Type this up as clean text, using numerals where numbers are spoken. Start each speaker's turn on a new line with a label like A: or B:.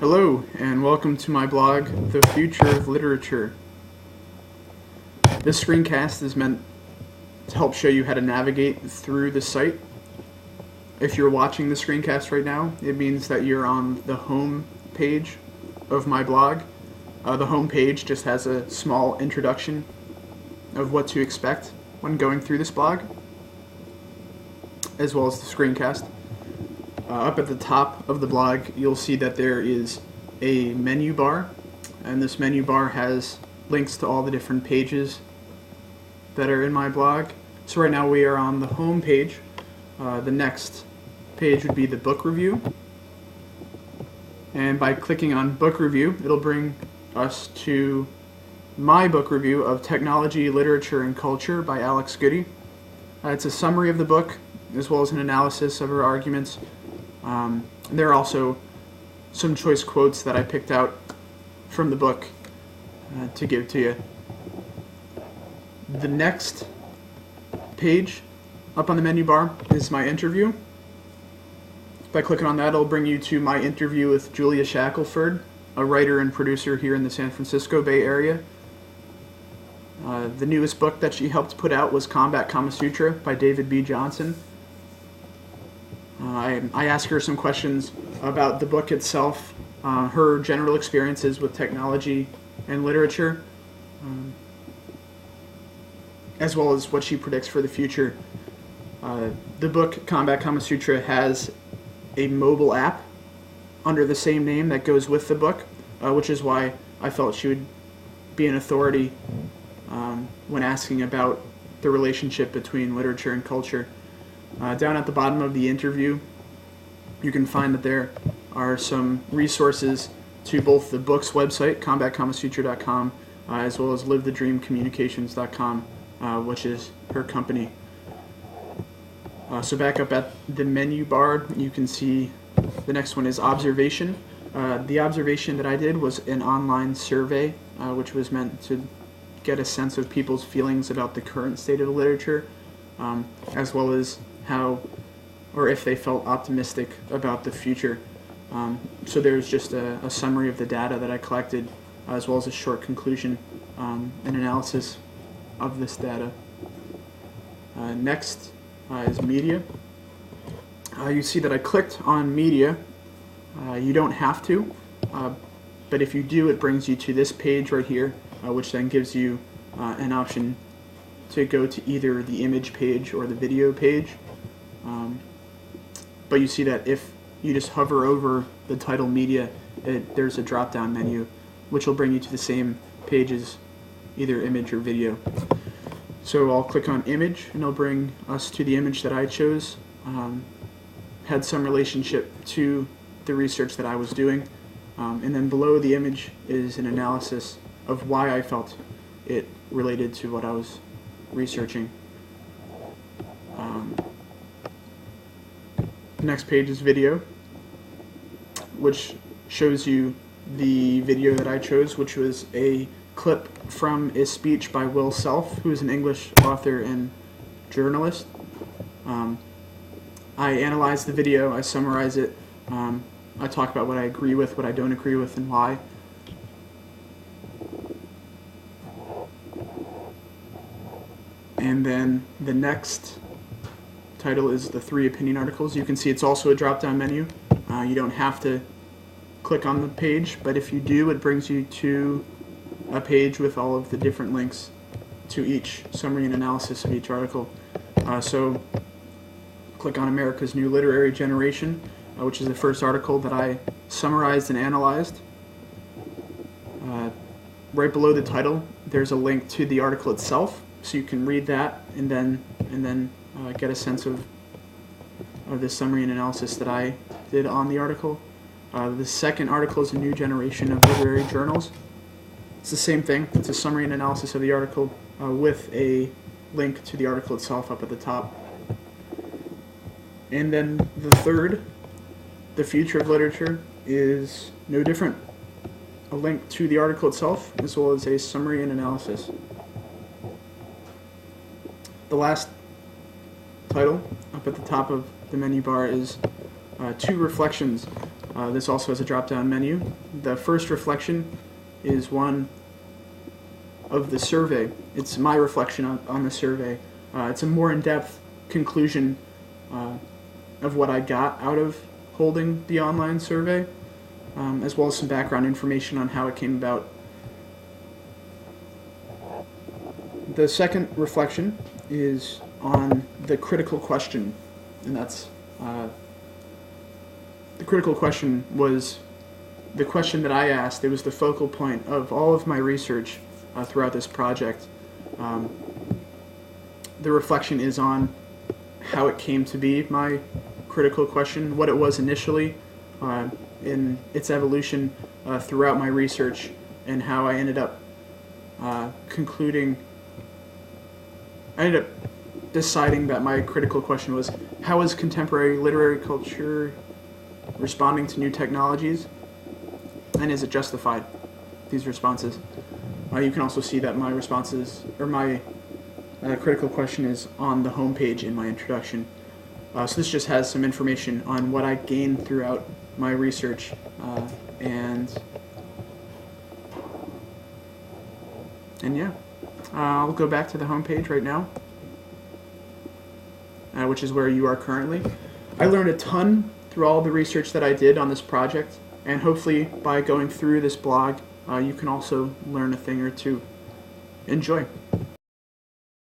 A: Hello, and welcome to my blog, The Future of Literature. This screencast is meant to help show you how to navigate through the site. If you're watching the screencast right now, it means that you're on the home page of my blog. The home page just has a small introduction of what to expect when going through this blog, as well as the screencast. Up at the top of the blog, you'll see that there is a menu bar, and this menu bar has links to all the different pages that are in my blog. So right now we are on the home page. The next page would be the book review, and by clicking on book review, it'll bring us to my book review of Technology, Literature, and Culture by Alex Goody. It's a summary of the book, as well as an analysis of her arguments. There are also some choice quotes that I picked out from the book to give to you. The next page up on the menu bar is my interview. By clicking on that, it'll bring you to my interview with Julia Shackelford, a writer and producer here in the San Francisco Bay Area. The newest book that she helped put out was Combat Kama Sutra by David B. Johnson. I asked her some questions about the book itself, her general experiences with technology and literature, as well as what she predicts for the future. The book Combat Kama Sutra has a mobile app under the same name that goes with the book, which is why I felt she would be an authority when asking about the relationship between literature and culture. Down at the bottom of the interview, you can find that there are some resources to both the book's website, combatkamasutra.com, as well as livethedreamcommunications.com, which is her company. So back up at the menu bar, you can see the next one is observation. The observation that I did was an online survey, which was meant to get a sense of people's feelings about the current state of literature, as well as how or if they felt optimistic about the future. So there's just a summary of the data that I collected, as well as a short conclusion and analysis of this data. Next is media. You see that I clicked on media. You don't have to, but if you do, it brings you to this page right here, which then gives you an option to go to either the image page or the video page. But you see that if you just hover over the title media, there's a drop-down menu, which will bring you to the same pages, either image or video. So I'll click on image, and it'll bring us to the image that I chose. Had some relationship to the research that I was doing. And then below the image is an analysis of why I felt it related to what I was researching. The next page is video, which shows you the video that I chose, which was a clip from a speech by Will Self, who is an English author and journalist. I analyze the video, I summarize it, I talk about what I agree with, what I don't agree with, and why. And then the next title is the 3 opinion articles. You can see it's also a drop-down menu. You don't have to click on the page, but if you do, it brings you to a page with all of the different links to each summary and analysis of each article. So click on America's New Literary Generation, which is the first article that I summarized and analyzed. Right below the title, there's a link to the article itself, so you can read that and then get a sense of the summary and analysis that I did on the article. The second article is A New Generation of Literary Journals. It's the same thing. It's a summary and analysis of the article with a link to the article itself up at the top. And then the third, The Future of Literature, is no different. A link to the article itself, as well as a summary and analysis. The last title up at the top of the menu bar is 2 reflections This also has a drop-down menu. The first reflection is one of the survey. It's my reflection on the survey. It's a more in-depth conclusion of what I got out of holding the online survey, as well as some background information on how it came about. The second reflection is on the critical question, and that's the critical question was the question that I asked. It was the focal point of all of my research throughout this project. The reflection is on how it came to be my critical question, what it was initially, in its evolution throughout my research, and how I ended up deciding that my critical question was, how is contemporary literary culture responding to new technologies, and is it justified, these responses? You can also see that my responses, or my critical question, is on the homepage in my introduction. So this just has some information on what I gained throughout my research, and yeah. I'll go back to the homepage right now, which is where you are currently. I learned a ton through all the research that I did on this project, and hopefully by going through this blog, you can also learn a thing or two. Enjoy.